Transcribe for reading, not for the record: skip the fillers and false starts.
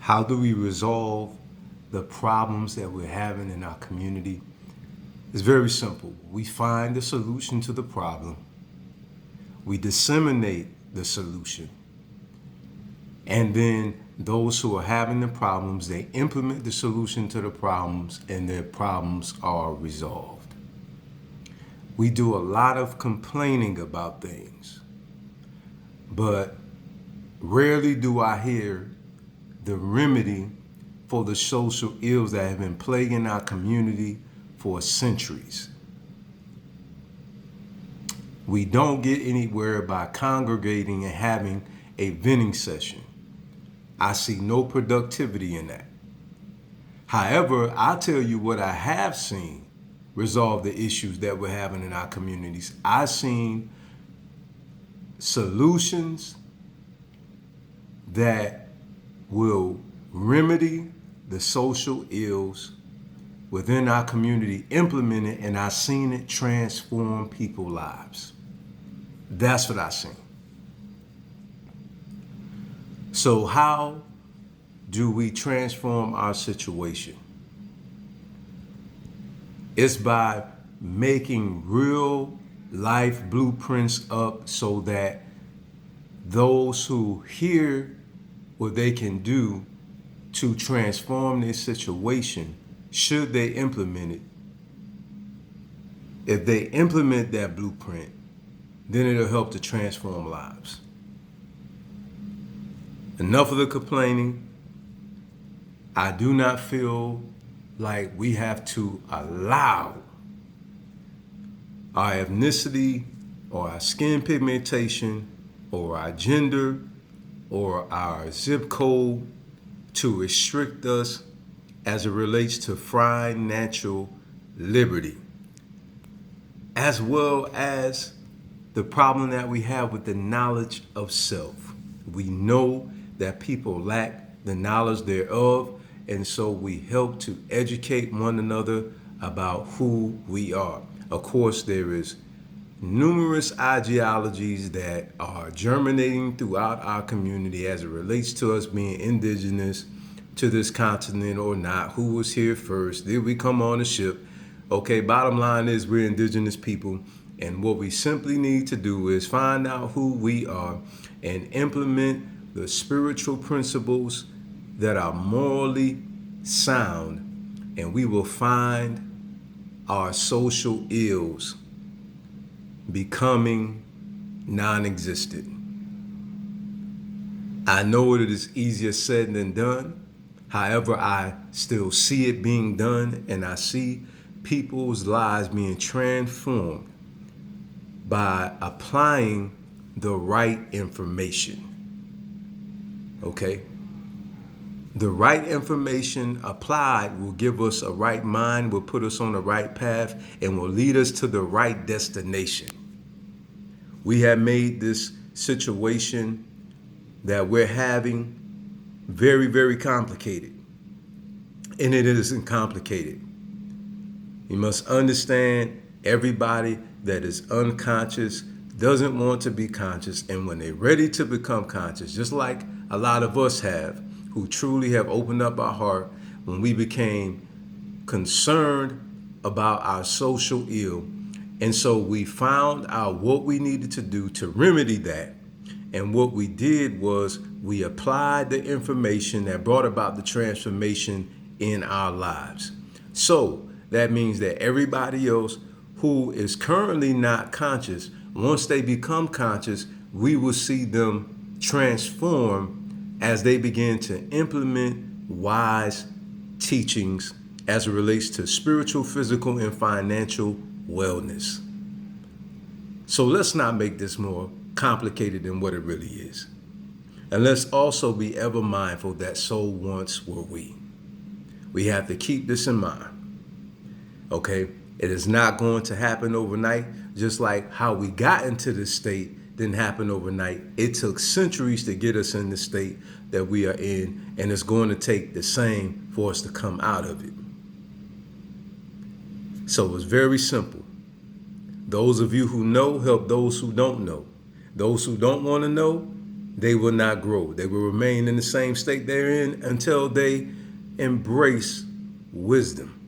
How do we resolve the problems that we're having in our community? It's very simple. We find the solution to the problem, we disseminate the solution, and then those who are having the problems, they implement the solution to the problems, and their problems are resolved. We do a lot of complaining about things, but rarely do I hear the remedy for the social ills that have been plaguing our community for centuries. We don't get anywhere by congregating and having a venting session. I see no productivity in that. However, I'll tell you what I have seen resolve the issues that we're having in our communities. I've seen solutions that will remedy the social ills within our community, implement it, and I've seen it transform people's lives. That's what I've seen. So how do we transform our situation? It's by making real life blueprints up so that those who hear what they can do to transform their situation, should they implement it, if they implement that blueprint, then it'll help to transform lives. Enough of the complaining. I do not feel like we have to allow our ethnicity or our skin pigmentation or our gender or our zip code to restrict us as it relates to fried natural liberty, as well as the problem that we have with the knowledge of self. We know that people lack the knowledge thereof, and so we help to educate one another about who we are. Of course, there is numerous ideologies that are germinating throughout our community as it relates to us being indigenous to this continent or not. Who was here first? Did we come on a ship? Okay, bottom line is we're indigenous people, and what we simply need to do is find out who we are and implement the spiritual principles that are morally sound, and we will find our social ills becoming non-existent. I know it is easier said than done. However, I still see it being done, and I see people's lives being transformed by applying the right information. Okay? The right information applied will give us a right mind, will put us on the right path, and will lead us to the right destination. We have made this situation that we're having very, very complicated. And it isn't complicated. You must understand, everybody that is unconscious doesn't want to be conscious. And when they're ready to become conscious, just like a lot of us have, who truly have opened up our heart when we became concerned about our social ill. And so we found out what we needed to do to remedy that. And what we did was we applied the information that brought about the transformation in our lives. So that means that everybody else who is currently not conscious, once they become conscious, we will see them transform as they begin to implement wise teachings as it relates to spiritual, physical, and financial wellness. So let's not make this more complicated than what it really is. And let's also be ever mindful that so once were we. We have to keep this in mind. Okay? It is not going to happen overnight, just like how we got into this state didn't happen overnight. It took centuries to get us in the state that we are in, and it's going to take the same for us to come out of it. So it's very simple. Those of you who know, help those who don't know. Those who don't want to know, they will not grow. They will remain in the same state they're in until they embrace wisdom.